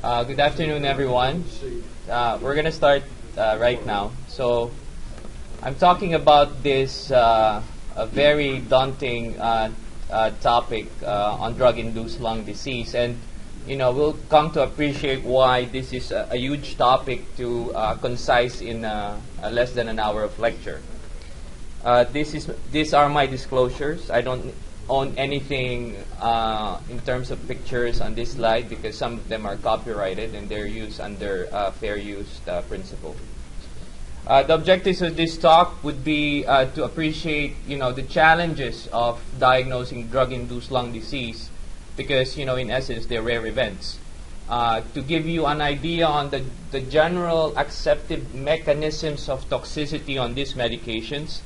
Good afternoon, everyone. We're going to start right now. So I'm talking about this a very daunting topic on drug-induced lung disease. And, we'll come to appreciate why this is a huge topic to concise in less than an hour of lecture. These are my disclosures. I don't own anything in terms of pictures on this slide because some of them are copyrighted and they're used under fair use principle. The objectives of this talk would be to appreciate, the challenges of diagnosing drug-induced lung disease because, in essence, they're rare events. To give you an idea on the general accepted mechanisms of toxicity on these medications.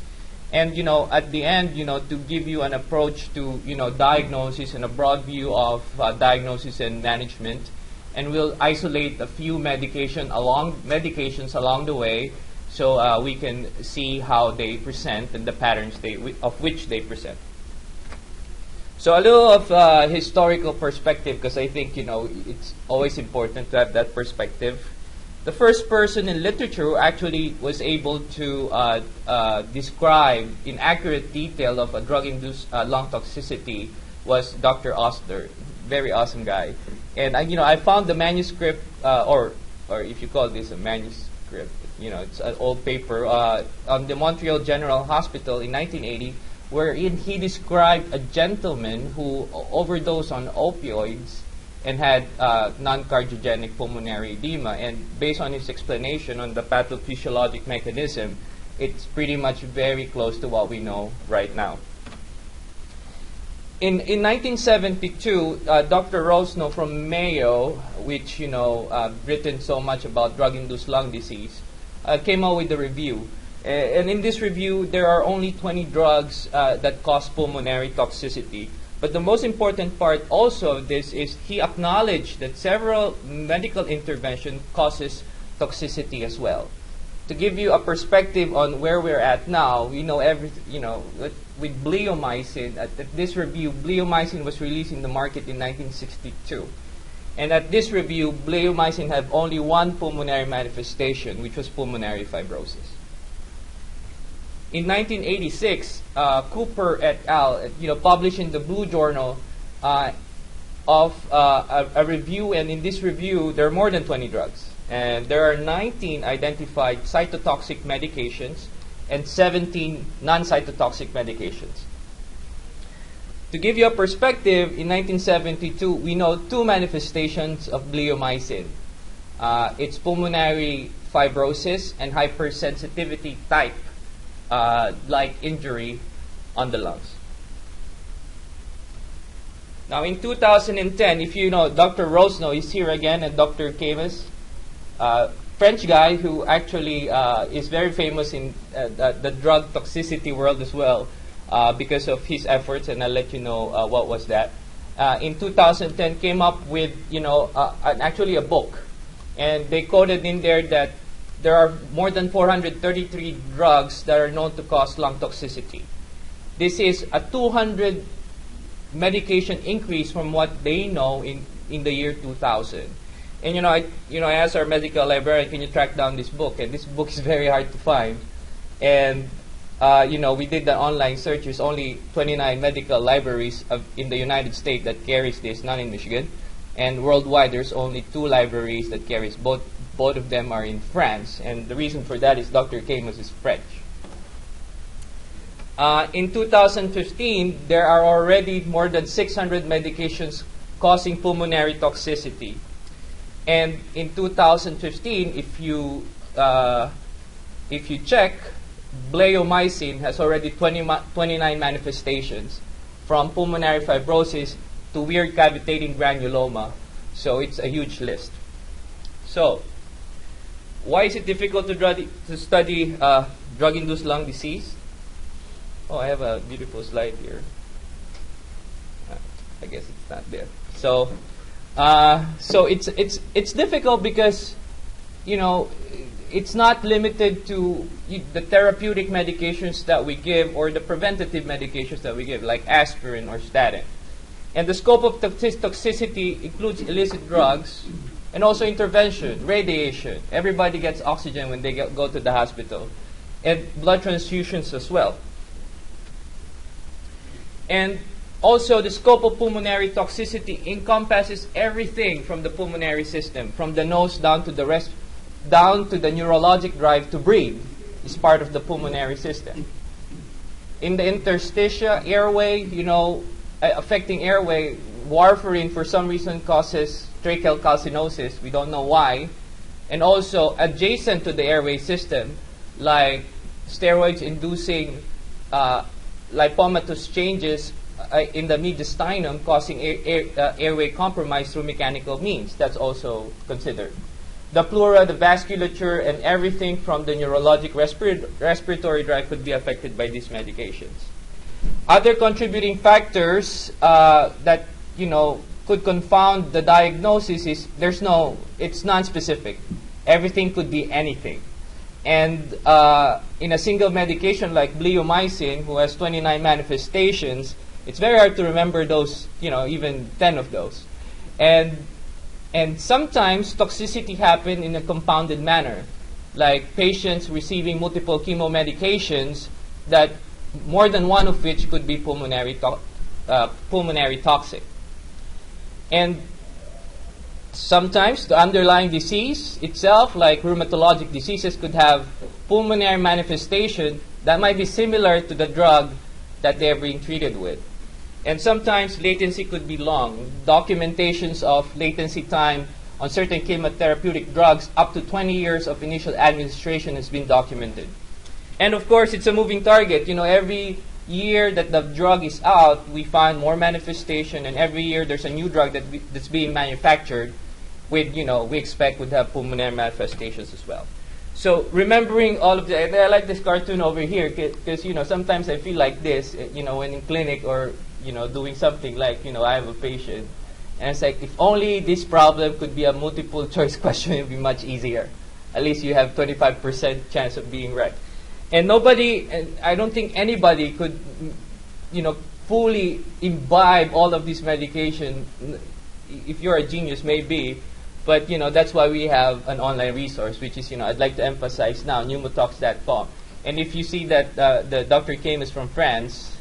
And, at the end, to give you an approach to, diagnosis and a broad view of diagnosis and management. And we'll isolate a few medications along the way so we can see how they present and the patterns of which they present. So a little of historical perspective, because I think, it's always important to have that perspective. The first person in literature who actually was able to describe in accurate detail of a drug-induced lung toxicity was Dr. Osler, very awesome guy. And I found the manuscript, or if you call this a manuscript, it's an old paper on the Montreal General Hospital in 1980, wherein he described a gentleman who overdosed on opioids and had noncardiogenic pulmonary edema. And based on his explanation on the pathophysiologic mechanism, it's pretty much very close to what we know right now. In 1972, Dr. Rosno from Mayo, which, written so much about drug-induced lung disease, came out with a review. And in this review, there are only 20 drugs that cause pulmonary toxicity. But the most important part also of this is he acknowledged that several medical intervention causes toxicity as well. To give you a perspective on where we're at now, with Bleomycin, at this review, Bleomycin was released in the market in 1962. And at this review, Bleomycin had only one pulmonary manifestation, which was pulmonary fibrosis. In 1986, Cooper et al. Published in the Blue Journal of a review, and in this review, there are more than 20 drugs. And there are 19 identified cytotoxic medications and 17 non-cytotoxic medications. To give you a perspective, in 1972, we know two manifestations of bleomycin. It's pulmonary fibrosis and hypersensitivity-type. Like injury on the lungs. Now in 2010, if you know Dr. Rosno is here again and Dr. Camus, French guy who actually is very famous in the drug toxicity world as well because of his efforts, and I'll let you know what was that. In 2010 came up with actually a book, and they quoted in there that there are more than 433 drugs that are known to cause lung toxicity. This is a 200 medication increase from what they know in the year 2000. And I asked our medical librarian, can you track down this book? And this book is very hard to find. And we did the online search. There's only 29 medical libraries in the United States that carries this, none in Michigan. And worldwide, there's only 2 libraries that carries both. Both of them are in France, and the reason for that is Dr. Camus is French. In 2015, there are already more than 600 medications causing pulmonary toxicity. And in 2015, if you check, bleomycin has already 29 manifestations, from pulmonary fibrosis to weird cavitating granuloma. So it's a huge list. So, why is it difficult to study drug-induced lung disease? Oh, I have a beautiful slide here. I guess it's not there. So it's difficult because it's not limited to the therapeutic medications that we give or the preventative medications that we give, like aspirin or statin. And the scope of toxicity includes illicit drugs And also intervention, radiation. Everybody gets oxygen when they go to the hospital. And blood transfusions as well. And also, the scope of pulmonary toxicity encompasses everything from the pulmonary system, from the nose down to the neurologic drive to breathe is part of the pulmonary system. In the interstitial airway, affecting airway, warfarin for some reason causes tracheal calcinosis. We don't know why. And also, adjacent to the airway system, like steroids inducing lipomatous changes in the mediastinum causing airway compromise through mechanical means. That's also considered. The pleura, the vasculature, and everything from the neurologic respiratory drive could be affected by these medications. Other contributing factors that could confound the diagnosis is it's non-specific. Everything could be anything. And in a single medication like Bleomycin, who has 29 manifestations, it's very hard to remember those, even 10 of those. And sometimes toxicity happen in a compounded manner, like patients receiving multiple chemo medications that more than one of which could be pulmonary toxic. And sometimes the underlying disease itself, like rheumatologic diseases, could have pulmonary manifestation that might be similar to the drug that they're being treated with. And sometimes latency could be long. Documentations of latency time on certain chemotherapeutic drugs up to 20 years of initial administration has been documented. And of course, it's a moving target. Every year that the drug is out, we find more manifestation, and every year there's a new drug that's being manufactured with, we expect would have pulmonary manifestations as well. So remembering all of the, I like this cartoon over here because, sometimes I feel like this, when in clinic or, doing something like, I have a patient. And it's like, if only this problem could be a multiple choice question, it would be much easier. At least you have 25% chance of being right. And I don't think anybody could, fully imbibe all of this medication. If you're a genius, maybe. But, that's why we have an online resource, which is, I'd like to emphasize now, pneumotox.com. And if you see that the Dr. Kim is from France,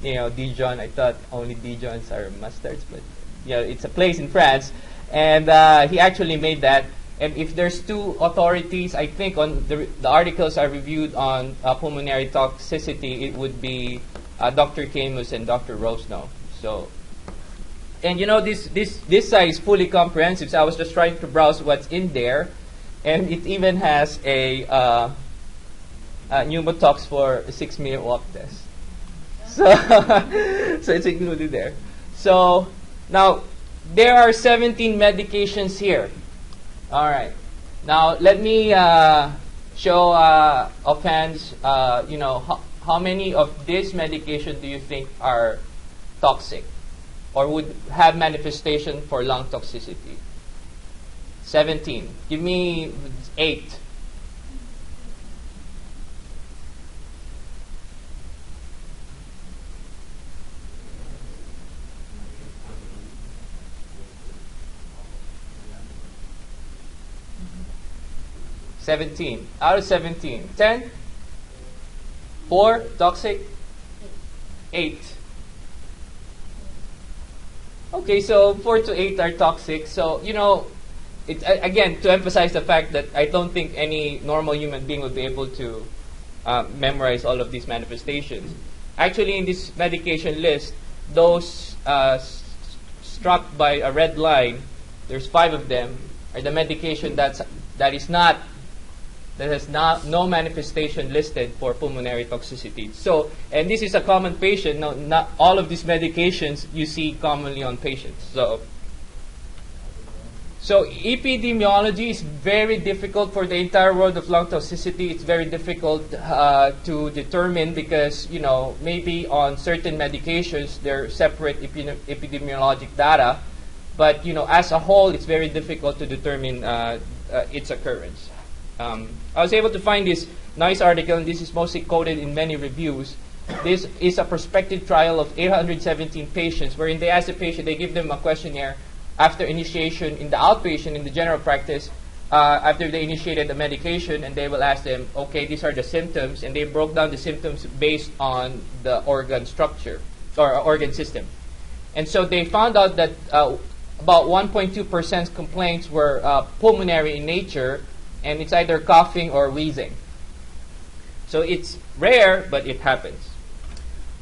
Dijon, I thought only Dijons are mustards, but, it's a place in France. And he actually made that. And if there's two authorities, I think on the articles I reviewed on pulmonary toxicity, it would be Dr. Camus and Dr. Rosno. So, and this site is fully comprehensive. So I was just trying to browse what's in there, and it even has a pneumotox for a 6-minute walk test. So, so it's included there. So now there are 17 medications here. All right. Now let me show offhand. How many of this medication do you think are toxic, or would have manifestation for lung toxicity? 17. Give me 8. Out of 17. 10? 4? Toxic? 8. Okay, so 4 to 8 are toxic. So, again, to emphasize the fact that I don't think any normal human being would be able to memorize all of these manifestations. Actually, in this medication list, those struck by a red line, there's 5 of them, are the medication that has no manifestation listed for pulmonary toxicity. So, and this is a common patient. No, not all of these medications you see commonly on patients. So epidemiology is very difficult for the entire world of lung toxicity. It's very difficult to determine because, maybe on certain medications, there are separate epidemiologic data. But, as a whole, it's very difficult to determine its occurrence. I was able to find this nice article, and this is mostly quoted in many reviews. This is a prospective trial of 817 patients, wherein they ask the patient, they give them a questionnaire, after initiation in the outpatient, in the general practice, after they initiated the medication, and they will ask them, okay, these are the symptoms, and they broke down the symptoms based on the organ structure or organ system. And so they found out that about 1.2% complaints were pulmonary in nature, and it's either coughing or wheezing. So it's rare, but it happens.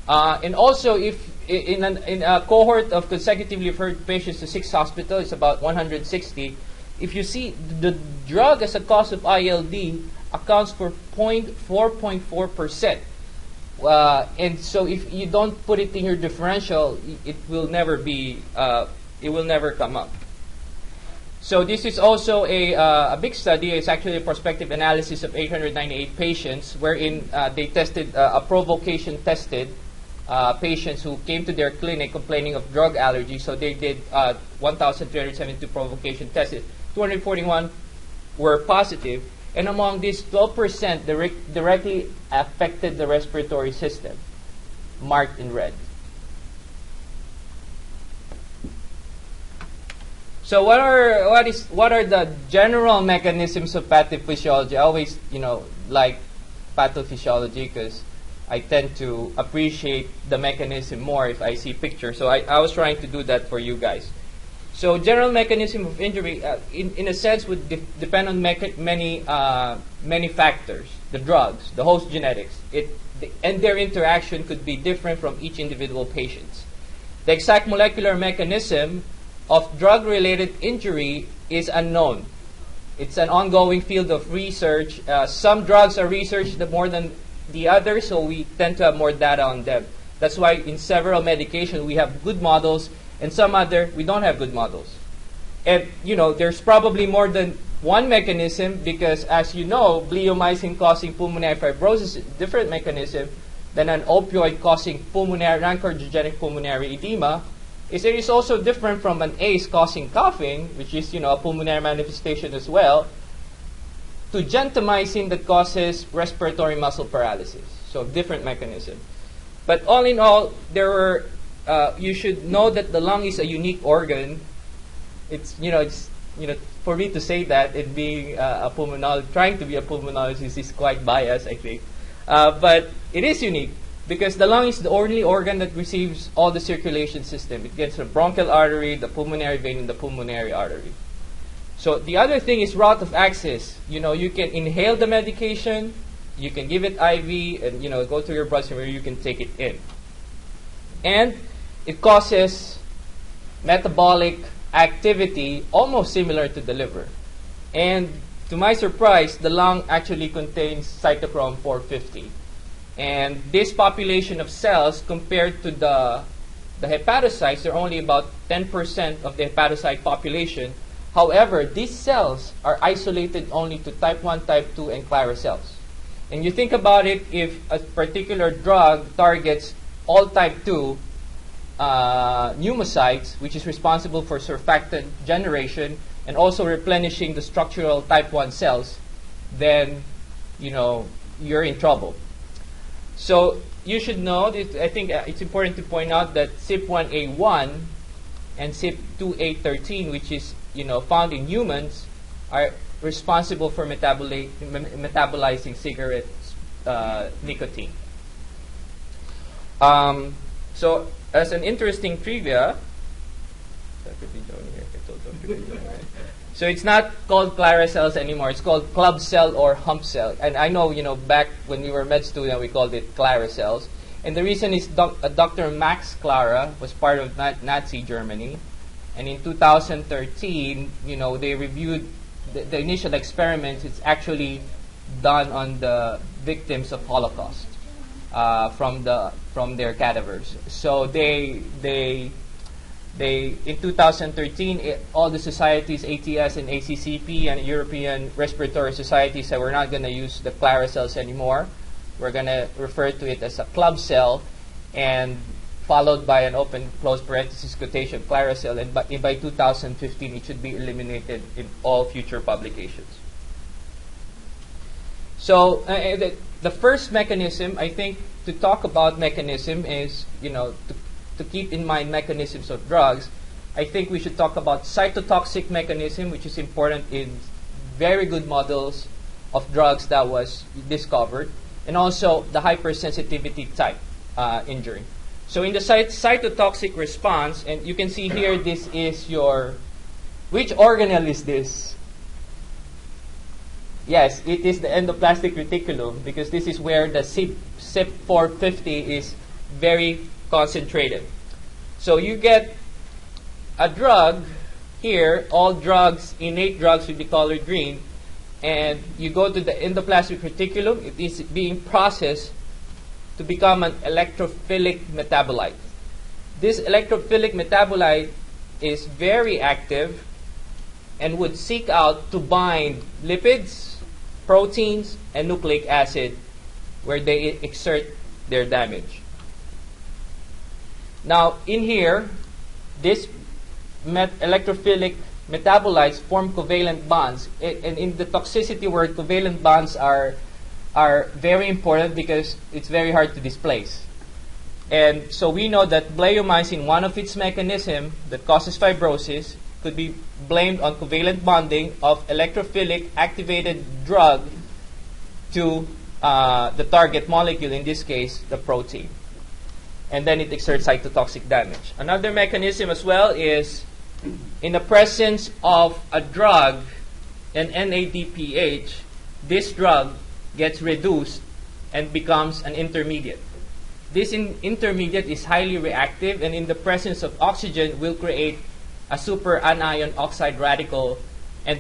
And also, if in a cohort of consecutively referred patients to 6 hospitals, it's about 160. If you see the drug as a cause of ILD accounts for 4.4%. And so if you don't put it in your differential, it will never come up. So this is also a big study. It's actually a prospective analysis of 898 patients, wherein they tested a provocation tested patients who came to their clinic complaining of drug allergy. So they did 1,372 provocation tests. 241 were positive, and among these, 12% directly affected the respiratory system, marked in red. So what are the general mechanisms of pathophysiology? I always like pathophysiology because I tend to appreciate the mechanism more if I see pictures. So I was trying to do that for you guys. So general mechanism of injury, in a sense, would depend on many factors. The drugs, the host genetics, and their interaction could be different from each individual patient. The exact molecular mechanism of drug-related injury is unknown. It's an ongoing field of research. Some drugs are researched more than the others, so we tend to have more data on them. That's why in several medications we have good models, and some other we don't have good models. And there's probably more than one mechanism because, as you know, bleomycin causing pulmonary fibrosis is a different mechanism than an opioid causing pulmonary noncardiogenic pulmonary edema. It is also different from an ACE causing coughing, which is a pulmonary manifestation as well, to gentamicin that causes respiratory muscle paralysis. So different mechanism. But all in all, you should know that the lung is a unique organ. It's for me to say that, it being a pulmonologist, trying to be a pulmonologist is quite biased, I think. But it is unique because the lung is the only organ that receives all the circulation system. It gets the bronchial artery, the pulmonary vein, and the pulmonary artery. So the other thing is route of access. You can inhale the medication, you can give it IV, and go to your bloodstream where you can take it in. And it causes metabolic activity almost similar to the liver. And to my surprise, the lung actually contains cytochrome 450. And this population of cells, compared to the hepatocytes, they're only about 10% of the hepatocyte population. However, these cells are isolated only to type 1, type 2, and Clara cells. And you think about it, if a particular drug targets all type 2 pneumocytes, which is responsible for surfactant generation and also replenishing the structural type 1 cells, then you're in trouble. So you should know that I think it's important to point out that CYP1A1 and CYP2A13, which is found in humans, are responsible for metabolizing cigarette nicotine. So as an interesting trivia, so it's not called Clara cells anymore. It's called club cell or hump cell. And I know, back when we were med student, we called it Clara cells. And the reason is Dr. Max Clara was part of Nazi Germany. And in 2013, they reviewed the initial experiments. It's actually done on the victims of Holocaust from their cadavers. So they in 2013, all the societies, ATS and ACCP and European Respiratory Society, said we're not going to use the Clara cells anymore. We're going to refer to it as a club cell, and followed by an open close parenthesis quotation Clara cell. And by 2015, it should be eliminated in all future publications. So the first mechanism, I think, to talk about mechanism is, to keep in mind mechanisms of drugs. I think we should talk about cytotoxic mechanism, which is important in very good models of drugs that was discovered, and also the hypersensitivity-type injury. So in the cytotoxic response, and you can see here, this is your, which organelle is this? Yes, it is the endoplasmic reticulum, because this is where the CYP450 is very concentrated. So you get a drug here, all drugs, innate drugs will be colored green, and you go to the endoplasmic reticulum, it is being processed to become an electrophilic metabolite. This electrophilic metabolite is very active and would seek out to bind lipids, proteins, and nucleic acid where they exert their damage. Now, in here, this electrophilic metabolites form covalent bonds. And in the toxicity word, covalent bonds are very important because it's very hard to displace. And so we know that bleomycin, one of its mechanisms that causes fibrosis, could be blamed on covalent bonding of electrophilic activated drug to the target molecule, in this case, the protein. And then it exerts cytotoxic damage. Another mechanism as well is in the presence of a drug, an NADPH, this drug gets reduced and becomes an intermediate. This intermediate is highly reactive, and in the presence of oxygen will create a super anion oxide radical and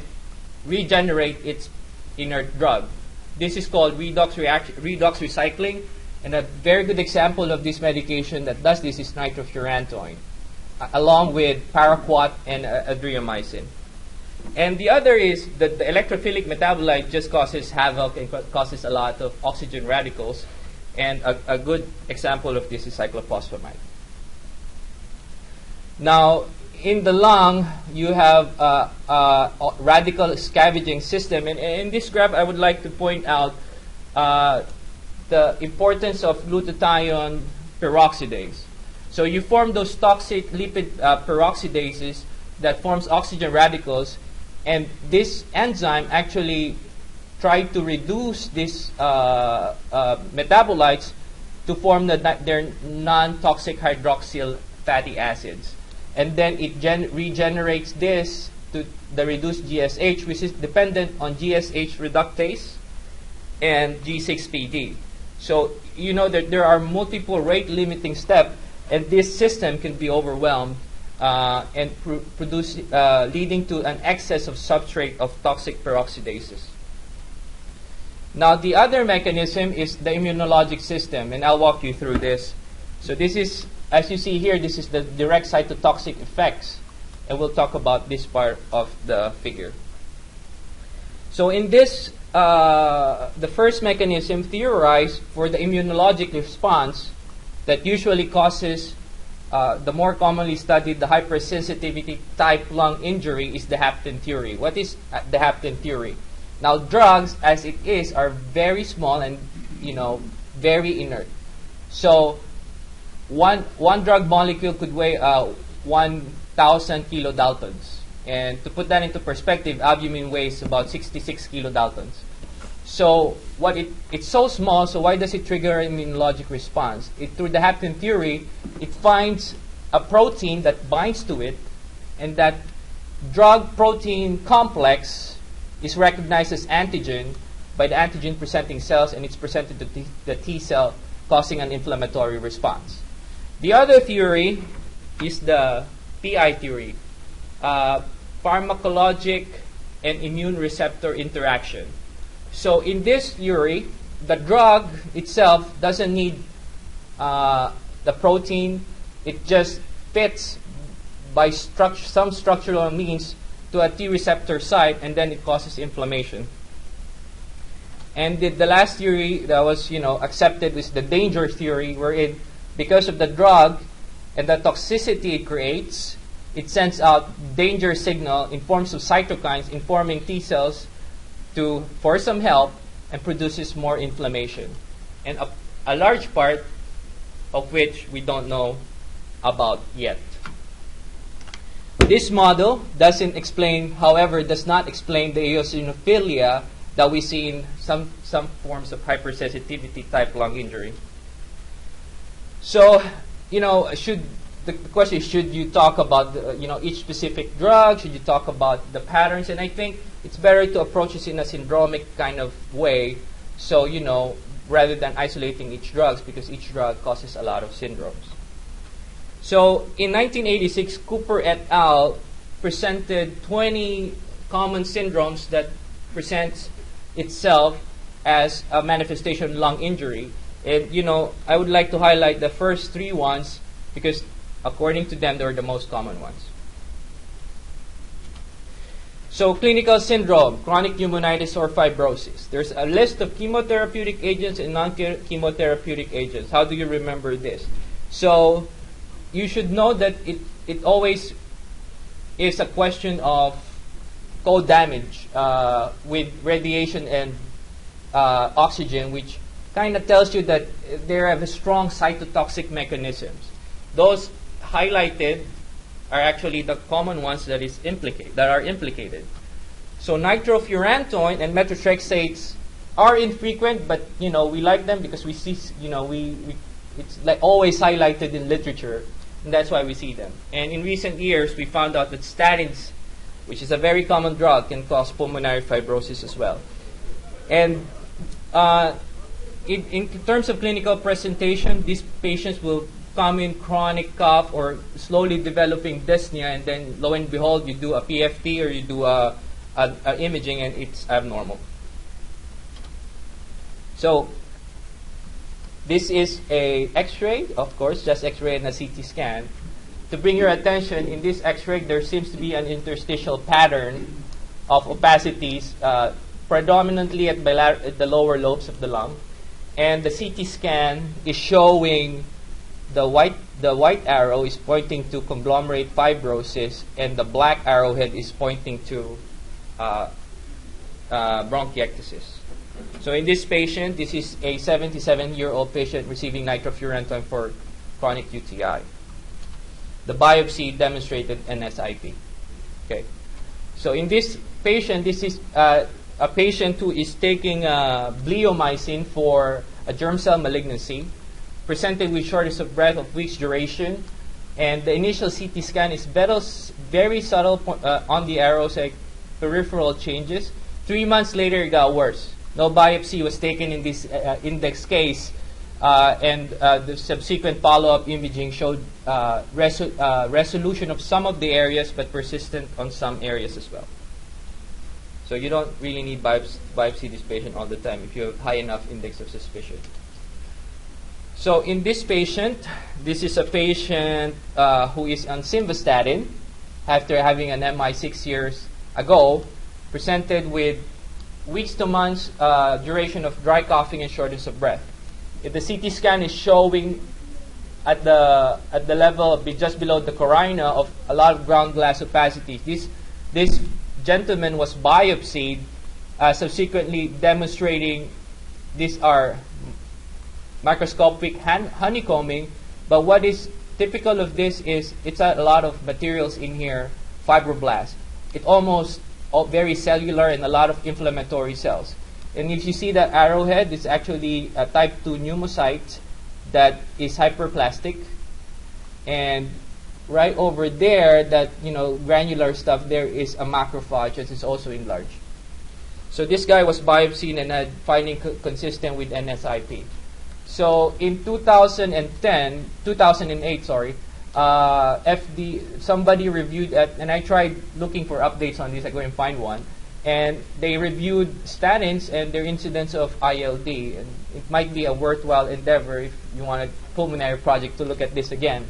regenerate its inert drug. This is called redox recycling, and a very good example of this medication that does this is nitrofurantoin, along with paraquat and adriamycin. And the other is that the electrophilic metabolite just causes havoc and causes a lot of oxygen radicals, and a good example of this is cyclophosphamide. Now, in the lung, you have a radical scavenging system. And in this graph, I would like to point out the importance of glutathione peroxidase. So you form those toxic lipid peroxidases that forms oxygen radicals, and this enzyme actually tried to reduce these metabolites to form their non-toxic hydroxyl fatty acids. And then it regenerates this to the reduced GSH, which is dependent on GSH reductase and G6PD. So you know that there are multiple rate-limiting steps, and this system can be overwhelmed and produce, leading to an excess of substrate of toxic peroxidases. Now, the other mechanism is the immunologic system, and I'll walk you through this. So this is, as you see here, this is the direct cytotoxic effects, and we'll talk about this part of the figure. So in this, the first mechanism theorized for the immunologic response that usually causes the more commonly studied, the hypersensitivity-type lung injury, is the hapten theory. What is the hapten theory? Now, drugs, as it is, are very small and, very inert. So one drug molecule could weigh 1,000 kilodaltons. And to put that into perspective, albumin weighs about 66 kilodaltons. So it's so small, so why does it trigger an immunologic response? Through the hapten theory, it finds a protein that binds to it, and that drug-protein complex is recognized as antigen by the antigen-presenting cells, and it's presented to the T cell, causing an inflammatory response. The other theory is the PI theory, pharmacologic and immune receptor interaction. So in this theory, the drug itself doesn't need the protein. It just fits by some structural means to a T receptor site, and then it causes inflammation. And the last theory that was accepted was the danger theory, wherein because of the drug and the toxicity it creates, it sends out danger signal in forms of cytokines informing T cells for some help, and produces more inflammation. And a large part of which we don't know about yet. This model doesn't explain, however, does not explain the eosinophilia that we see in some forms of hypersensitivity-type lung injury. So, the question is, should you talk about each specific drug? Should you talk about the patterns? And I think it's better to approach this in a syndromic kind of way. So, rather than isolating each drug, because each drug causes a lot of syndromes. So in 1986, Cooper et al. Presented 20 common syndromes that presents itself as a manifestation of lung injury. And, I would like to highlight the first 3 ones because according to them, they were the most common ones. So clinical syndrome, chronic pneumonitis or fibrosis. There's a list of chemotherapeutic agents and non-chemotherapeutic agents. How do you remember this? So you should know that it always is a question of cold damage with radiation and oxygen, which kind of tells you that they have a strong cytotoxic mechanisms. Those highlighted are actually the common ones that are implicated. So nitrofurantoin and methotrexates are infrequent, but we like them because we see it's like always highlighted in literature, and that's why we see them. And in recent years, we found out that statins, which is a very common drug, can cause pulmonary fibrosis as well. And in terms of clinical presentation, these patients will come in chronic cough or slowly developing dyspnea, and then lo and behold, you do a PFT or you do a imaging, and it's abnormal. So this is a X-ray, of course, just X-ray and a CT scan. To bring your attention, in this X-ray, there seems to be an interstitial pattern of opacities, predominantly at the lower lobes of the lung, and the CT scan is showing the white arrow is pointing to conglomerate fibrosis, and the black arrowhead is pointing to bronchiectasis. So in this patient, this is a 77-year-old patient receiving nitrofurantoin for chronic UTI. The biopsy demonstrated NSIP. Okay. So in this patient, this is a patient who is taking bleomycin for a germ cell malignancy, presented with shortness of breath of weeks duration, and the initial CT scan is very subtle on the arrows, like peripheral changes. 3 months later, it got worse. No biopsy was taken in this index case, and the subsequent follow-up imaging showed resolution of some of the areas, but persistent on some areas as well. So you don't really need biopsy this patient all the time if you have high enough index of suspicion. So in this patient, this is a patient who is on simvastatin after having an MI 6 years ago, presented with weeks to months duration of dry coughing and shortness of breath. If the CT scan is showing at the level of just below the carina of a lot of ground glass opacities, this gentleman was biopsied, subsequently demonstrating these are microscopic honeycombing, but what is typical of this is it's a lot of materials in here, fibroblasts. It's almost very cellular and a lot of inflammatory cells. And if you see that arrowhead, it's actually a type 2 pneumocyte that is hyperplastic. And right over there, that granular stuff, there is a macrophage that is also enlarged. So this guy was biopsied and had finding consistent with NSIP. So in 2008, somebody reviewed that, and I tried looking for updates on this. I couldn't find one, and they reviewed statins and their incidence of ILD, and it might be a worthwhile endeavor if you want a pulmonary project to look at this again.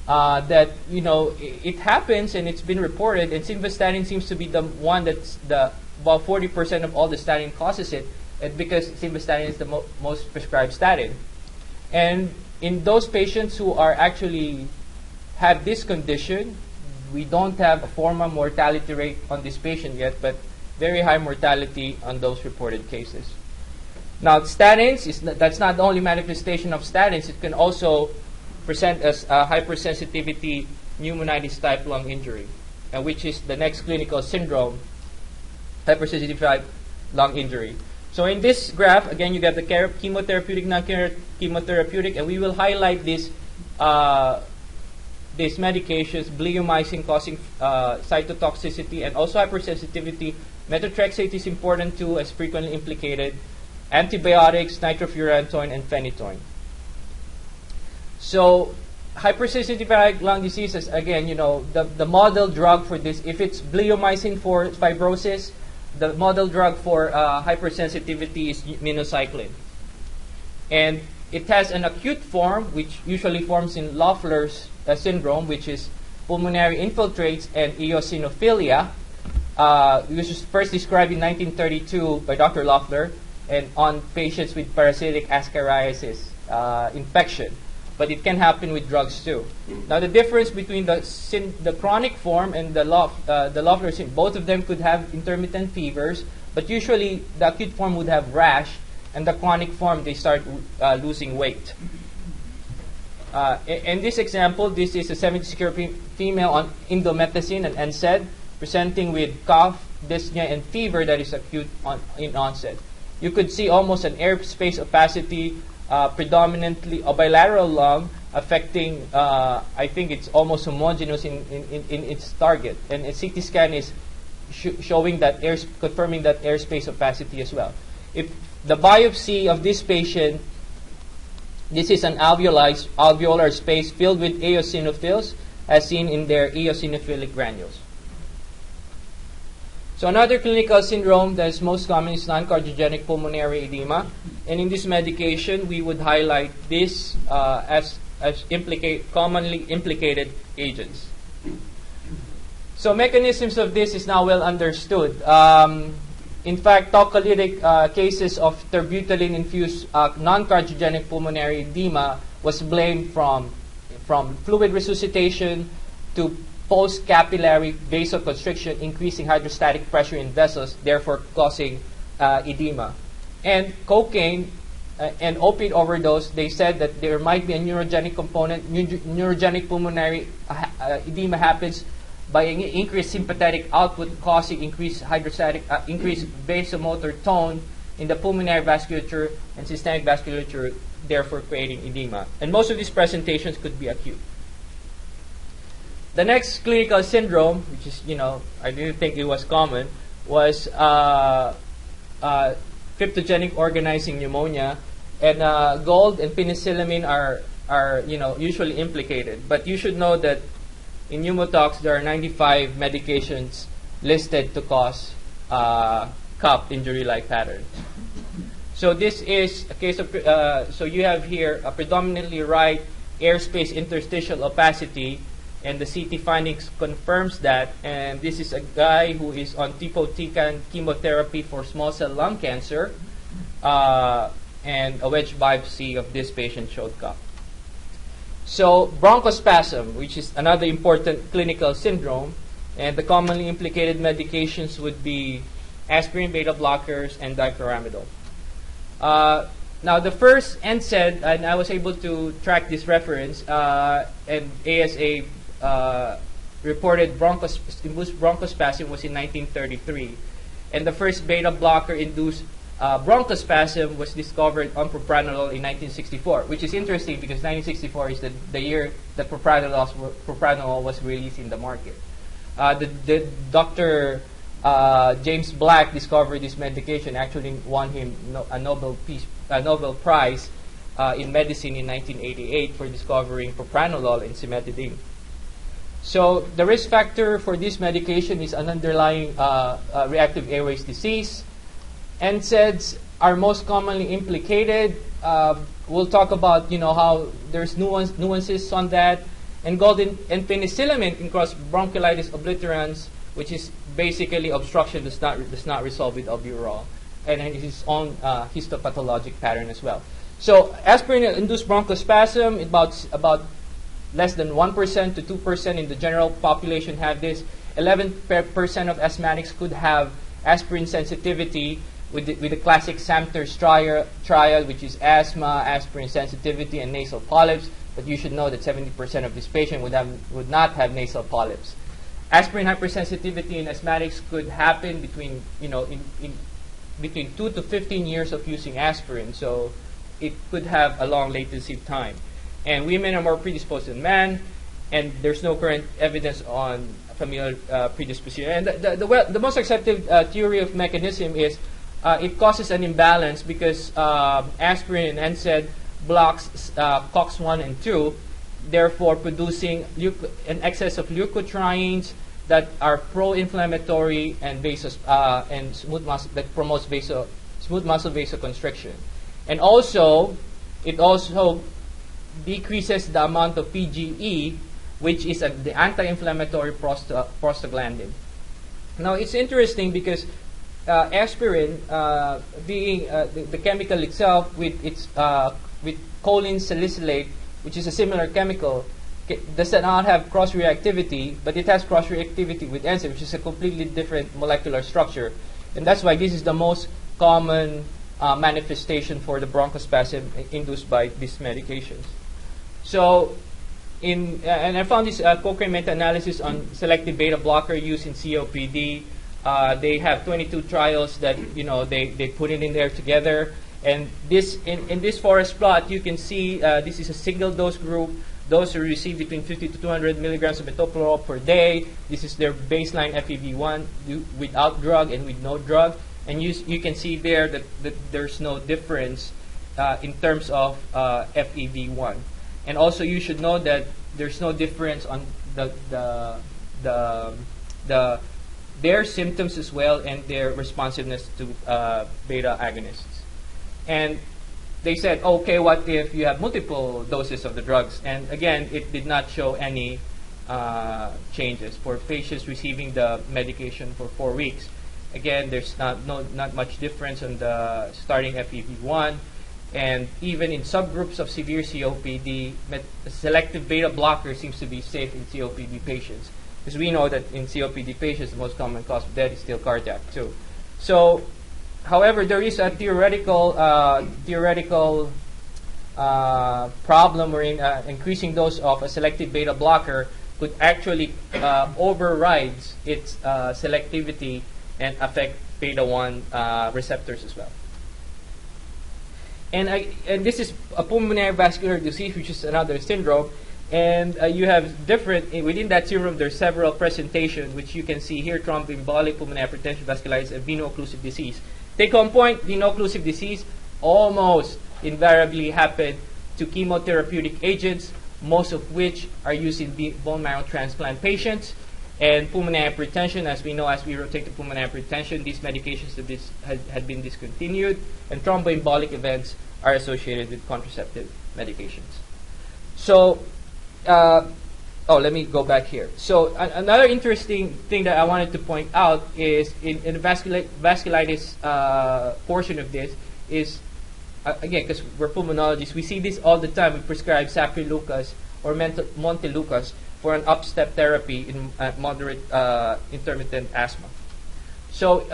That it happens and it's been reported, and simvastatin seems to be the one that's about 40% of all the statin causes it. And because simvastatin is the most prescribed statin. And in those patients who are actually have this condition, we don't have a formal mortality rate on this patient yet, but very high mortality on those reported cases. Now, statins, that's not the only manifestation of statins. It can also present as a hypersensitivity pneumonitis type lung injury. which is the next clinical syndrome, hypersensitivity-type lung injury. So in this graph, again, you get the chemotherapeutic, non-chemotherapeutic, and we will highlight these medications, bleomycin causing cytotoxicity and also hypersensitivity. Methotrexate is important too, as frequently implicated. Antibiotics, nitrofurantoin, and phenytoin. So hypersensitivity lung disease is, again, the model drug for this. If it's bleomycin for fibrosis, the model drug for hypersensitivity is minocycline. And it has an acute form, which usually forms in Loeffler's syndrome, which is pulmonary infiltrates and eosinophilia, which was first described in 1932 by Dr. Loeffler, and on patients with parasitic ascariasis infection. But it can happen with drugs too. Now, the difference between the chronic form and the Loeffler syndrome, both of them could have intermittent fevers, but usually the acute form would have rash, and the chronic form, they start losing weight. In this example, this is a 76-year-old female on indomethacin and NSAID, presenting with cough, dyspnea, and fever that is acute in onset. You could see almost an airspace opacity, predominantly a bilateral lung, affecting, I think it's almost homogeneous in its target. And a CT scan is showing that, confirming that airspace opacity as well. If the biopsy of this patient, this is an alveolar space filled with eosinophils, as seen in their eosinophilic granules. So another clinical syndrome that is most common is noncardiogenic pulmonary edema. And in this medication, we would highlight this as commonly implicated agents. So mechanisms of this is now well understood. In fact, tocolytic cases of terbutaline-infused noncardiogenic pulmonary edema was blamed from fluid resuscitation to post-capillary vasoconstriction, increasing hydrostatic pressure in vessels, therefore causing edema. And cocaine and opiate overdose, they said that there might be a neurogenic component. Neurogenic pulmonary edema happens by increased sympathetic output, causing increased increased vasomotor tone in the pulmonary vasculature and systemic vasculature, therefore creating edema. And most of these presentations could be acute. The next clinical syndrome, which is, I didn't think it was common, was cryptogenic organizing pneumonia. And gold and penicillamine are usually implicated. But you should know that in pneumotox, there are 95 medications listed to cause cup injury-like patterns. So this is a case of, so you have here a predominantly right airspace interstitial opacity, and the CT findings confirms that. And this is a guy who is on topotecan chemotherapy for small cell lung cancer, and a wedge biopsy of this patient showed cup. So bronchospasm, which is another important clinical syndrome, and the commonly implicated medications would be aspirin, beta blockers, and dipyramidol. Now the first NSAID, and I was able to track this reference, and ASA reported induced bronchospasm was in 1933, and the first beta blocker induced bronchospasm was discovered on propranolol in 1964, which is interesting because 1964 is the year that propranolol was released in the market. The Dr. James Black discovered this medication, actually won him a Nobel Prize in medicine in 1988 for discovering propranolol and cimetidine. So the risk factor for this medication is an underlying reactive airways disease. NSAIDs are most commonly implicated. We'll talk about how there's nuances on that. And gold and penicillamine can cause bronchiolitis obliterans, which is basically obstruction does not resolve with albuterol, and its own histopathologic pattern as well. So aspirin-induced bronchospasm, about less than 1% to 2% in the general population have this. 11% of asthmatics could have aspirin sensitivity with the classic Samter's trial, which is asthma, aspirin sensitivity, and nasal polyps. But you should know that 70% of this patient would not have nasal polyps. Aspirin hypersensitivity in asthmatics could happen between, between 2 to 15 years of using aspirin. So it could have a long latency time. And women are more predisposed than men, and there's no current evidence on familial predisposition. And the most accepted theory of mechanism is it causes an imbalance because aspirin and NSAID blocks COX-1 and 2, therefore producing an excess of leukotrienes that are pro-inflammatory and and smooth muscle that promotes smooth muscle vasoconstriction. And also, it also decreases the amount of PGE, which is the anti-inflammatory prostaglandin. Now, it's interesting because aspirin, being the chemical itself with its with choline salicylate, which is a similar chemical, does not have cross-reactivity, but it has cross-reactivity with NSAID, which is a completely different molecular structure. And that's why this is the most common manifestation for the bronchospasm induced by these medications. So, and I found this Cochrane meta-analysis on selective beta blocker use in COPD. They have 22 trials that they put it in there together. And this in this forest plot, you can see this is a single dose group. Those who receive between 50 to 200 milligrams of metoprolol per day. This is their baseline FEV1 without drug and with no drug. And you can see there that there's no difference in terms of FEV1. And also you should know that there's no difference on their symptoms as well and their responsiveness to beta agonists. And they said, okay, what if you have multiple doses of the drugs? And again, it did not show any changes for patients receiving the medication for 4 weeks. Again, there's not much difference on the starting FEV1. And even in subgroups of severe COPD, selective beta blocker seems to be safe in COPD patients. Because we know that in COPD patients, the most common cause of death is still cardiac too. So, however, there is a theoretical problem wherein increasing dose of a selective beta blocker could actually override its selectivity and affect beta-1 receptors as well. And this is a pulmonary vascular disease, which is another syndrome. And you have different, within that syndrome, there's several presentations, which you can see here: thromboembolic pulmonary hypertension, vasculitis, and veno-occlusive disease. Take home point: veno-occlusive disease almost invariably happen to chemotherapeutic agents, most of which are used in bone marrow transplant patients. And pulmonary hypertension, as we know, as we rotate to pulmonary hypertension, these medications had been discontinued, and thromboembolic events are associated with contraceptive medications. So, let me go back here. So, another interesting thing that I wanted to point out is in the vasculitis portion of this is, again, because we're pulmonologists, we see this all the time. We prescribe Saprilucas or Montelukast for an up-step therapy in moderate intermittent asthma. So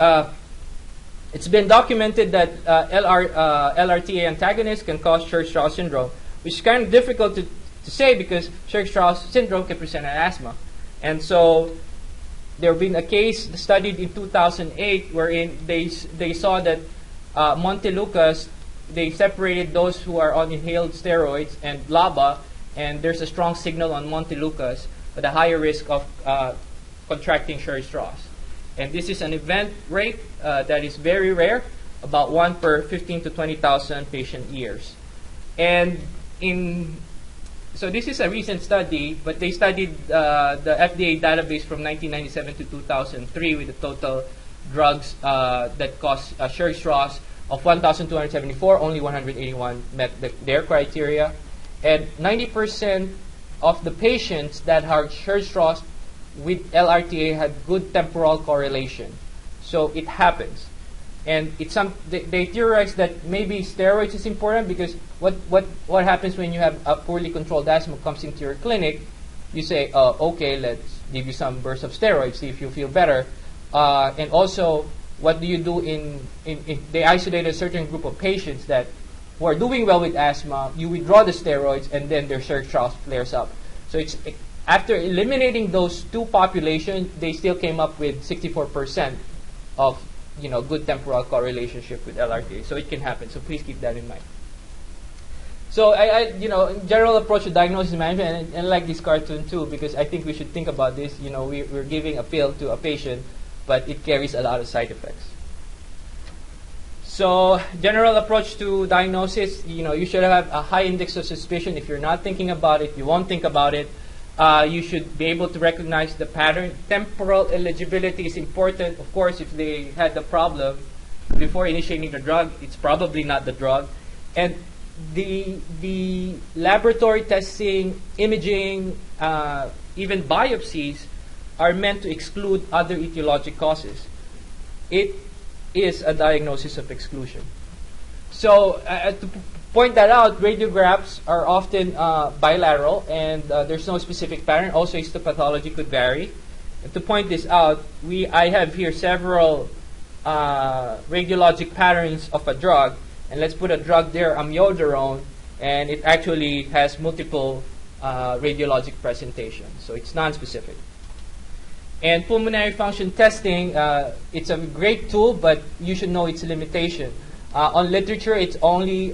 it's been documented that LRTA antagonists can cause Church-Strauss syndrome, which is kind of difficult to say because Church-Strauss syndrome can present as asthma. And so there have been a case studied in 2008 wherein they saw that Montelukast, they separated those who are on inhaled steroids and LABA, and there's a strong signal on Montelukast, but a higher risk of contracting Church-Strauss. And this is an event rate that is very rare, about 1 per 15 to 20,000 patient years. And so this is a recent study, but they studied the FDA database from 1997 to 2003 with the total drugs that caused Church-Strauss of 1,274, only 181 met their criteria. And 90% of the patients that had Church-Strauss with LRTA had good temporal correlation. So it happens. And they theorize that maybe steroids is important because what happens when you have a poorly controlled asthma comes into your clinic, you say, okay, let's give you some bursts of steroids, see if you feel better. And also, what do you do they isolate a certain group of patients that who are doing well with asthma, you withdraw the steroids, and then their Church-Strauss flares up. So it's After eliminating those two populations, they still came up with 64% of good temporal correlationship with LRTA. So it can happen. So please keep that in mind. So general approach to diagnosis management, and I like this cartoon too, because I think we should think about this. We're giving a pill to a patient, but it carries a lot of side effects. So general approach to diagnosis, you should have a high index of suspicion. If you're not thinking about it, you won't think about it. You should be able to recognize the pattern. Temporal eligibility is important. Of course, if they had the problem before initiating the drug, it's probably not the drug. And the laboratory testing, imaging, even biopsies are meant to exclude other etiologic causes. It is a diagnosis of exclusion. So to point that out, radiographs are often bilateral, and there's no specific pattern. Also, histopathology could vary. And to point this out, I have here several radiologic patterns of a drug, and let's put a drug there, amiodarone, and it actually has multiple radiologic presentations, so it's non-specific. And pulmonary function testing, it's a great tool, but you should know its limitation. On literature, it's only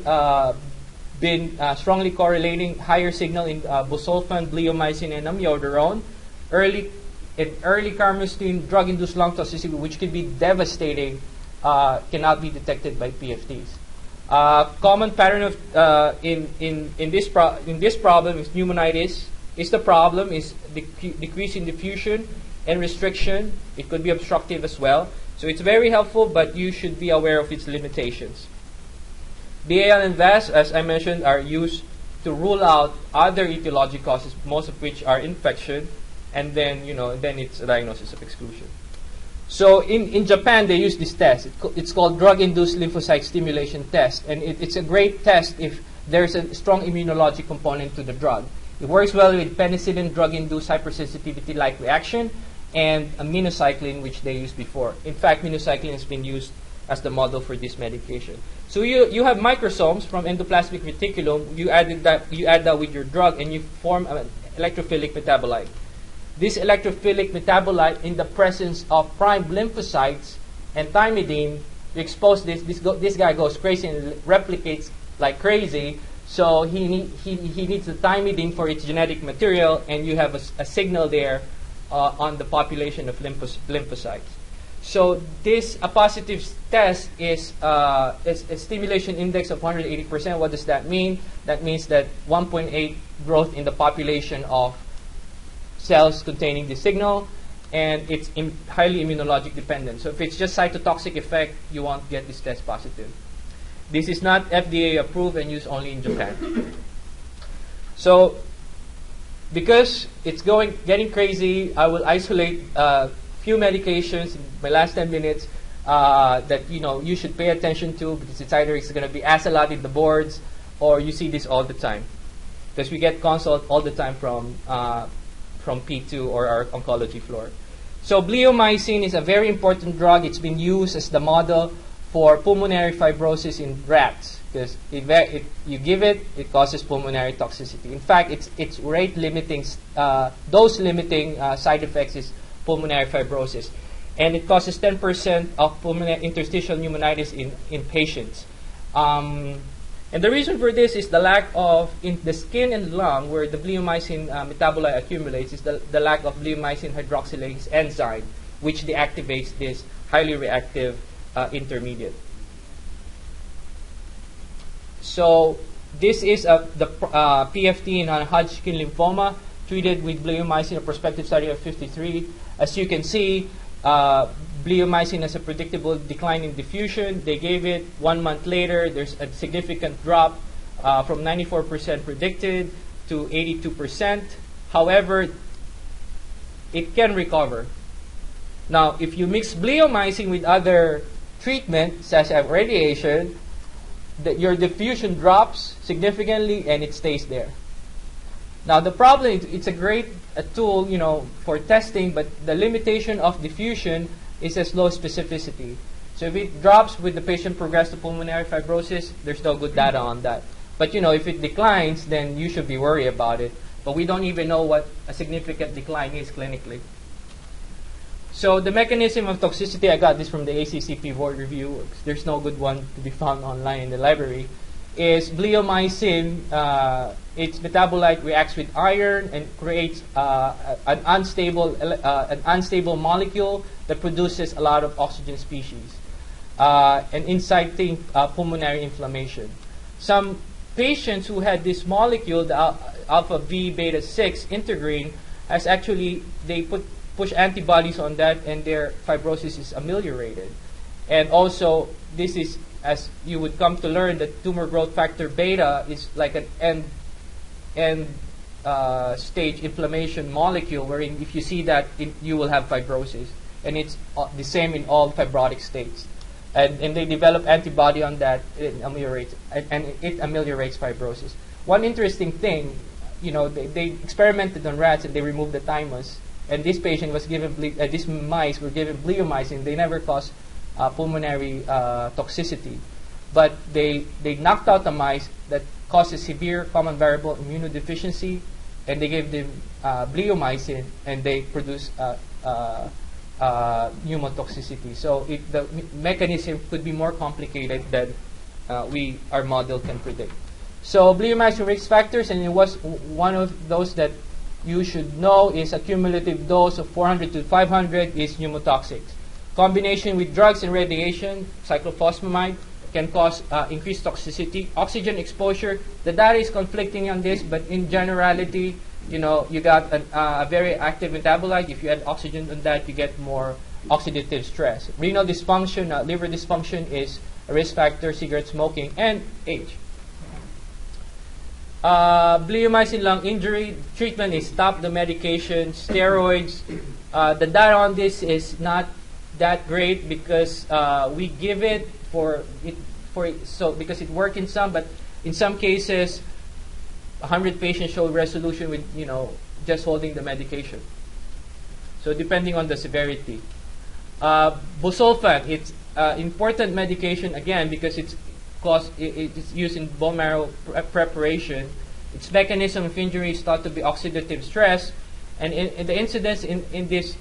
been strongly correlating higher signal in busulfan, bleomycin, and amiodarone. Early carmustine drug-induced lung toxicity, which can be devastating, cannot be detected by PFTs. Common pattern of in this problem is pneumonitis. The problem is decrease in diffusion and restriction. It could be obstructive as well. So it's very helpful, but you should be aware of its limitations. BAL and VAS, as I mentioned, are used to rule out other etiologic causes, most of which are infection, and then then it's a diagnosis of exclusion. So in Japan, they use this test. It's called Drug-Induced Lymphocyte Stimulation Test, and it's a great test if there's a strong immunologic component to the drug. It works well with penicillin drug-induced hypersensitivity-like reaction and a minocycline, which they used before. In fact, minocycline has been used as the model for this medication. So you have microsomes from endoplasmic reticulum. You add that with your drug, and you form an electrophilic metabolite. This electrophilic metabolite, in the presence of primed lymphocytes and thymidine, you expose this guy goes crazy and replicates like crazy. So he needs the thymidine for its genetic material, and you have a signal there on the population of lymphocytes. So a positive test is a stimulation index of 180%. What does that mean? That means that 1.8 growth in the population of cells containing the signal, and it's highly immunologic dependent. So if it's just cytotoxic effect, you won't get this test positive. This is not FDA approved and used only in Japan. So because it's getting crazy, I will isolate a few medications in my last 10 minutes that you should pay attention to, because it's going to be asked a lot in the boards, or you see this all the time, because we get consult all the time from P2 or our oncology floor. So bleomycin is a very important drug. It's been used as the model for pulmonary fibrosis in rats, because you give it, it causes pulmonary toxicity. In fact, its rate limiting, dose limiting side effects is pulmonary fibrosis, and it causes 10% of pulmonary interstitial pneumonitis in patients. And the reason for this is the lack of, in the skin and lung, where the bleomycin metabolite accumulates, is the lack of bleomycin hydroxylase enzyme, which deactivates this highly reactive intermediate. So this is the PFT in Hodgkin lymphoma treated with bleomycin, a prospective study of 53. As you can see, bleomycin has a predictable decline in diffusion. They gave it 1 month later. There's a significant drop from 94% predicted to 82%. However, it can recover. Now, if you mix bleomycin with other treatment, such as radiation, your diffusion drops significantly and it stays there. Now, the problem is it's a great tool, for testing, but the limitation of diffusion is its low specificity. So if it drops with the patient progressed to pulmonary fibrosis, there's no good data on that. But if it declines, then you should be worried about it. but we don't even know what a significant decline is clinically. So the mechanism of toxicity, I got this from the ACCP board review. There's no good one to be found online in the library. Is bleomycin, its metabolite reacts with iron and creates an unstable molecule that produces a lot of oxygen species, and inciting pulmonary inflammation. Some patients who had this molecule, the alpha V beta 6 integrin, has actually, they push antibodies on that, and their fibrosis is ameliorated. And also, this is, as you would come to learn, that tumor growth factor beta is like an end stage inflammation molecule, wherein if you see that, you will have fibrosis. And it's the same in all fibrotic states. And they develop antibody on that, it ameliorates fibrosis. One interesting thing, you know, they experimented on rats and they removed the thymus. And this patient was given, these mice were given bleomycin. They never caused pulmonary toxicity, but they knocked out the mice that causes severe common variable immunodeficiency, and they gave them bleomycin, and they produce pneumotoxicity. So the mechanism could be more complicated than our model can predict. So bleomycin risk factors, and it was one of those that you should know, is a cumulative dose of 400 to 500 is pneumotoxic. Combination with drugs and radiation, cyclophosphamide, can cause increased toxicity. Oxygen exposure, the data is conflicting on this, but in generality, you know, you got a very active metabolite. If you add oxygen on that, you get more oxidative stress. Renal dysfunction, liver dysfunction is a risk factor, cigarette smoking, and age. Bleomycin lung injury, treatment is stop the medication, steroids. The data on this is not that great because we give it because it worked in some, but in some cases 100 patients show resolution with, you know, just holding the medication. So depending on the severity. Busulfan, it's important medication again because it's used in bone marrow preparation. Its mechanism of injury is thought to be oxidative stress, and in the incidence in this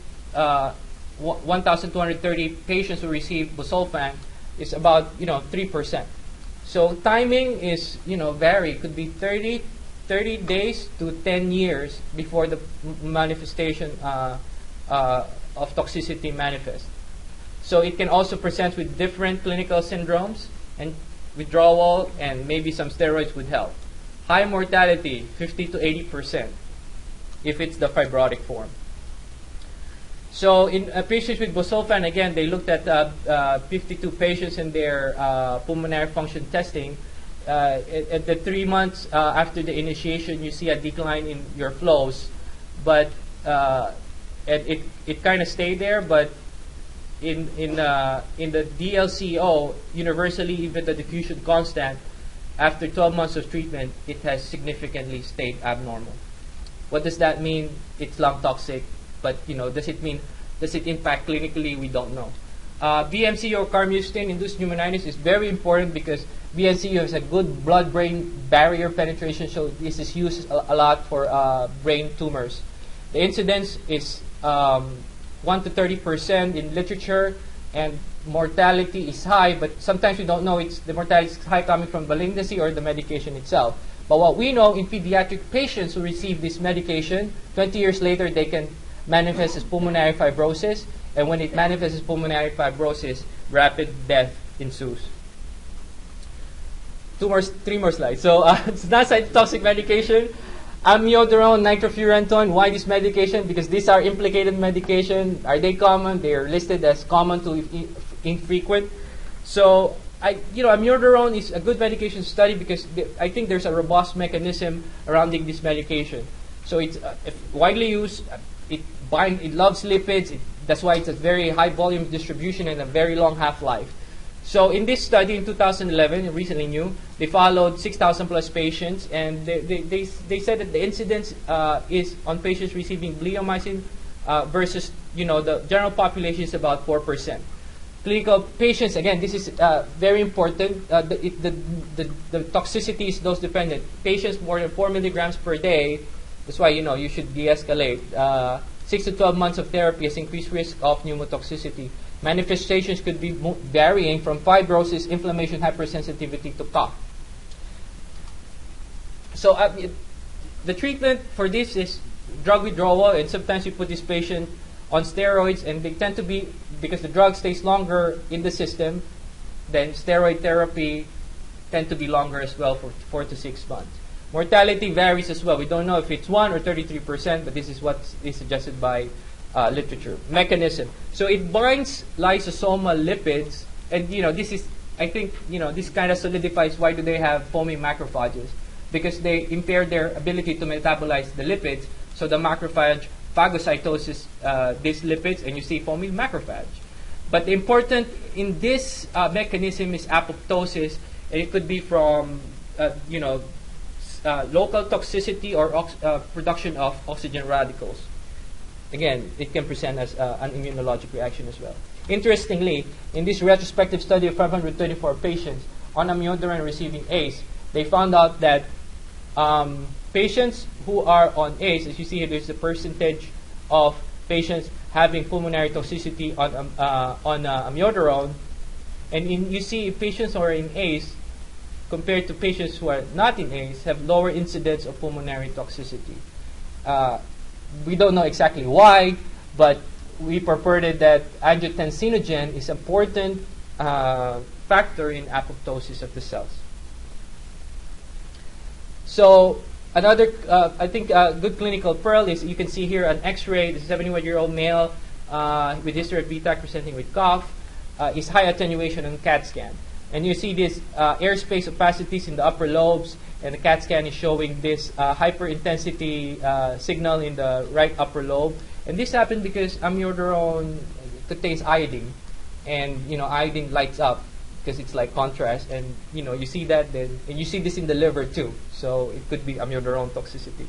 1,230 patients who receive busulfan is about 3%. So timing is vary. It could be 30 days to 10 years before the manifestation of toxicity manifests. So it can also present with different clinical syndromes, and withdrawal and maybe some steroids would help. High mortality, 50 to 80%, if it's the fibrotic form. So in patients with busulfan, again, they looked at 52 patients in their pulmonary function testing. At the 3 months after the initiation, you see a decline in your flows, but it kind of stayed there. But in the DLCO, universally, even the diffusion constant, after 12 months of treatment, it has significantly stayed abnormal. What does that mean? It's lung toxic, but does it impact clinically? We don't know. Abrencillo or carmustine-induced pneumonitis is very important because Abrencillo has a good blood-brain barrier penetration, so this is used a lot for brain tumors. The incidence is 1 to 30% in literature, and mortality is high, but sometimes we don't know the mortality is high coming from malignancy or the medication itself. But what we know in pediatric patients who receive this medication, 20 years later they can manifest as pulmonary fibrosis, and when it manifests as pulmonary fibrosis, rapid death ensues. 3 more slides. So it's not cytotoxic medication. Amiodarone, nitrofurantoin. Why this medication? Because these are implicated medication. Are they common? They are listed as common to infrequent. So amiodarone is a good medication to study because I think there's a robust mechanism surrounding this medication. So it's widely used. It loves lipids. That's why it's a very high volume distribution and a very long half-life. So in this study in 2011, recently new, they followed 6,000 plus patients, and they said that the incidence is on patients receiving bleomycin versus the general population is about 4%. Clinical patients, again, this is very important. The toxicity is dose dependent. Patients more than 4 milligrams per day That's why, you should de-escalate. 6 to 12 months of therapy has increased risk of pneumotoxicity. Manifestations could be varying from fibrosis, inflammation, hypersensitivity to cough. So the treatment for this is drug withdrawal, and sometimes you put this patient on steroids, and they tend to be, because the drug stays longer in the system, then steroid therapy tend to be longer as well for 4 to 6 months. Mortality varies as well. We don't know if it's 1 or 33%, but this is what is suggested by literature. Mechanism. So it binds lysosomal lipids, and this is, I think, this kind of solidifies why do they have foamy macrophages, because they impair their ability to metabolize the lipids. So the macrophage phagocytoses these lipids, and you see foamy macrophage. But the important in this mechanism is apoptosis, and it could be from local toxicity or production of oxygen radicals. Again, it can present as an immunologic reaction as well. Interestingly, in this retrospective study of 524 patients on amiodarone receiving ACE, they found out that patients who are on ACE, as you see here, there's the percentage of patients having pulmonary toxicity on amiodarone, and you see patients who are in ACE compared to patients who are not in ACE have lower incidence of pulmonary toxicity. We don't know exactly why, but we purported that angiotensinogen is an important factor in apoptosis of the cells. So another, I think, good clinical pearl is you can see here an X-ray. This is a 71-year-old male with history of BTAC presenting with cough. Is high attenuation on CAT scan. And you see this airspace opacities in the upper lobes, and the CAT scan is showing this hyperintensity signal in the right upper lobe. And this happened because amiodarone contains iodine, and iodine lights up because it's like contrast, and you see that then, and you see this in the liver too. So it could be amiodarone toxicity.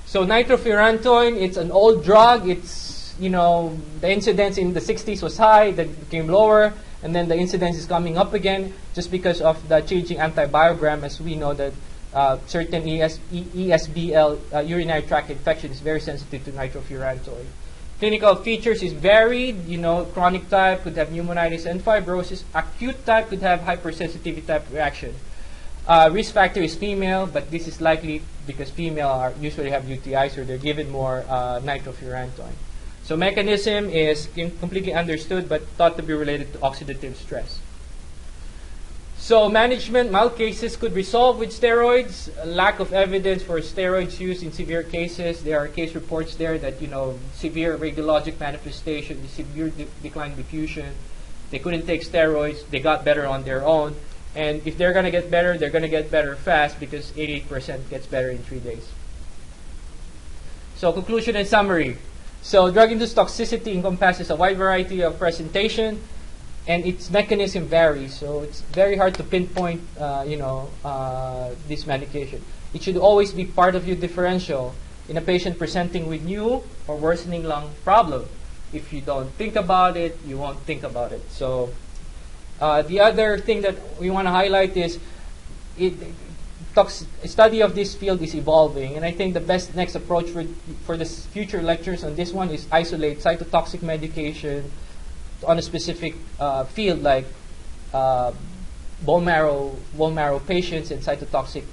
So nitrofurantoin, it's an old drug. It's the incidence in the 60s was high, then it became lower. And then the incidence is coming up again just because of the changing antibiogram, as we know that certain ESBL, urinary tract infection, is very sensitive to nitrofurantoin. Clinical features is varied. Chronic type could have pneumonitis and fibrosis. Acute type could have hypersensitivity-type reaction. Risk factor is female, but this is likely because female usually have UTIs, or they're given more nitrofurantoin. So mechanism is completely understood, but thought to be related to oxidative stress. So management, mild cases could resolve with steroids. Lack of evidence for steroids used in severe cases. There are case reports there that, severe radiologic manifestation, severe decline diffusion. They couldn't take steroids. They got better on their own. And if they're going to get better, they're going to get better fast, because 88% gets better in 3 days. So conclusion and summary. So drug-induced toxicity encompasses a wide variety of presentation, and its mechanism varies. So it's very hard to pinpoint, this medication. It should always be part of your differential in a patient presenting with new or worsening lung problem. If you don't think about it, you won't think about it. So the other thing that we want to highlight is study of this field is evolving, and I think the best next approach for the future lectures on this one is isolate cytotoxic medication on a specific field, like bone marrow patients and cytotoxic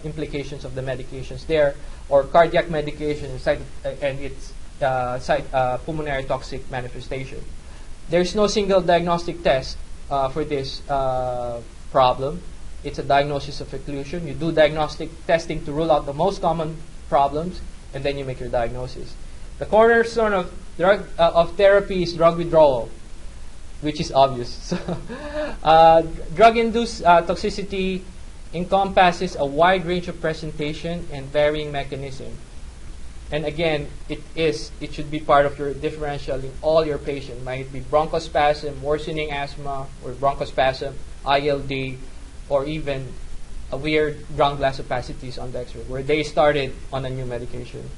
implications of the medications there, or cardiac medication and its pulmonary toxic manifestation. There's no single diagnostic test for this problem. It's a diagnosis of occlusion. You do diagnostic testing to rule out the most common problems, and then you make your diagnosis. The cornerstone of therapy is drug withdrawal, which is obvious. So, drug-induced toxicity encompasses a wide range of presentation and varying mechanism. And again, it should be part of your differential in all your patients. Might it be bronchospasm, worsening asthma, or bronchospasm, ILD, or even a weird ground glass opacities on the X-ray, where they started on a new medication.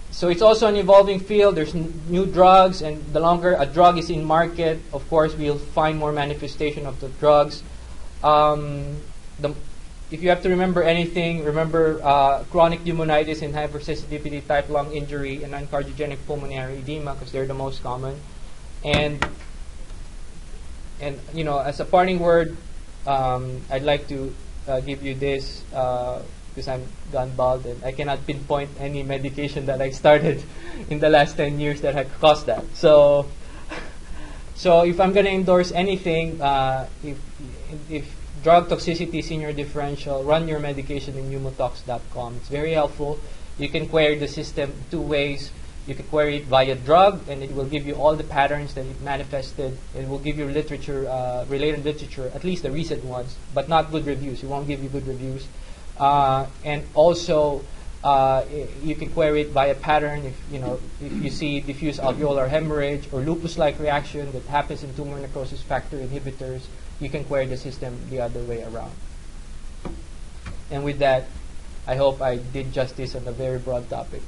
So it's also an evolving field. There's new drugs, and the longer a drug is in market, of course, we'll find more manifestation of the drugs. if you have to remember anything, remember chronic pneumonitis and hypersensitivity-type lung injury and noncardiogenic pulmonary edema, because they're the most common. And you know, as a parting word, I'd like to give you this, because I'm gone bald and I cannot pinpoint any medication that I started in the last 10 years that had caused that. So if I'm going to endorse anything, if drug toxicity senior differential, run your medication in pneumotox.com. It's very helpful. You can query the system two ways. You can query it via drug, and it will give you all the patterns that it manifested. It will give you literature, related literature, at least the recent ones, but not good reviews. It won't give you good reviews. And also, you can query it via pattern. If you see diffuse alveolar hemorrhage or lupus-like reaction that happens in tumor necrosis factor inhibitors, you can query the system the other way around. And with that, I hope I did justice on a very broad topic.